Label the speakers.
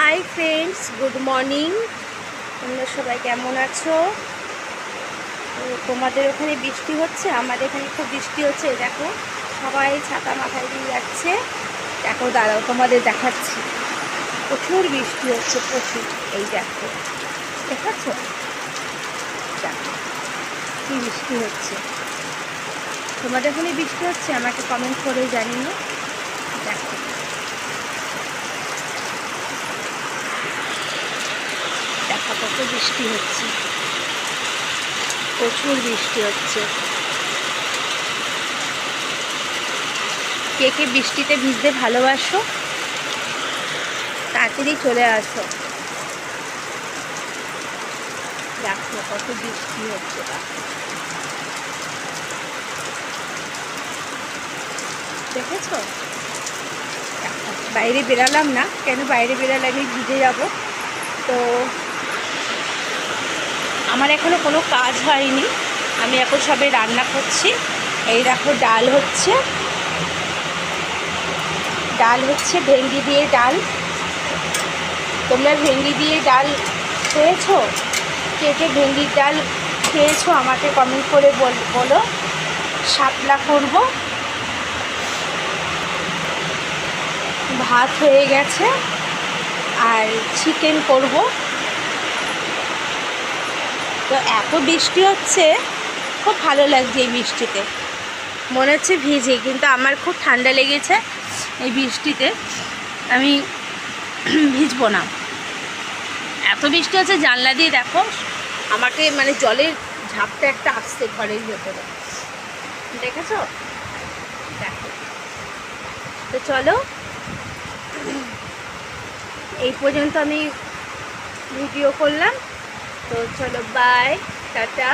Speaker 1: Hi friends, good morning. তোমরা সবাই কেমন আছো? তো তোমাদের ওখানে বৃষ্টি হচ্ছে, আমাদের এখানে খুব বৃষ্টি হচ্ছে। দেখো সবাই ছাতা মাথায় দিয়ে যাচ্ছে। দেখো দাঁড়াও, তোমাদের দেখাচ্ছি। প্রচুর বৃষ্টি হচ্ছে, প্রচুর। এই দেখো, দেখাচ্ছ? দেখো কি বৃষ্টি হচ্ছে। তোমাদের ওখানে বৃষ্টি হচ্ছে? আমাকে কমেন্ট করে জানিও। দেখো দেখো কত বৃষ্টি হচ্ছে, প্রচুর বৃষ্টি হচ্ছে। কে কে বৃষ্টিতে ভিজতে ভালোবাসো? তাড়াতাড়ি চলে আসো। দেখো কত বৃষ্টি হচ্ছে। দেখেছো? বাইরে বেরালাম না, কেন বাইরে বেরালে আমি ভিজে যাব। তো আমার এখনো কোনো কাজ হয়নি, আমি এখন সবে রান্না করছি। এই দেখো ডাল হচ্ছে ভেন্ডি দিয়ে ডাল। তোমরা ভেন্ডি দিয়ে ডাল খেয়েছো? কে কে ভেন্ডির ডাল খেয়েছো আমাকে কমেন্ট করে বলো। শাপলা করব, ভাত হয়ে গেছে, আর চিকেন করব। তো এত বৃষ্টি হচ্ছে, খুব ভালো লাগছে এই বৃষ্টিতে। মনে হচ্ছে ভিজে, কিন্তু আমার খুব ঠান্ডা লেগেছে এই বৃষ্টিতে। আমি ভিজবো না। এত বৃষ্টি হচ্ছে, জানলা দিয়ে দেখো আমাকে মানে জলের ঝাপটা একটা আসছে ঘরের ভেতরে। দেখেছো? দেখো। তো চলো, এই পর্যন্ত আমি ভিডিও করলাম। তো চলো, বাই, টাটা।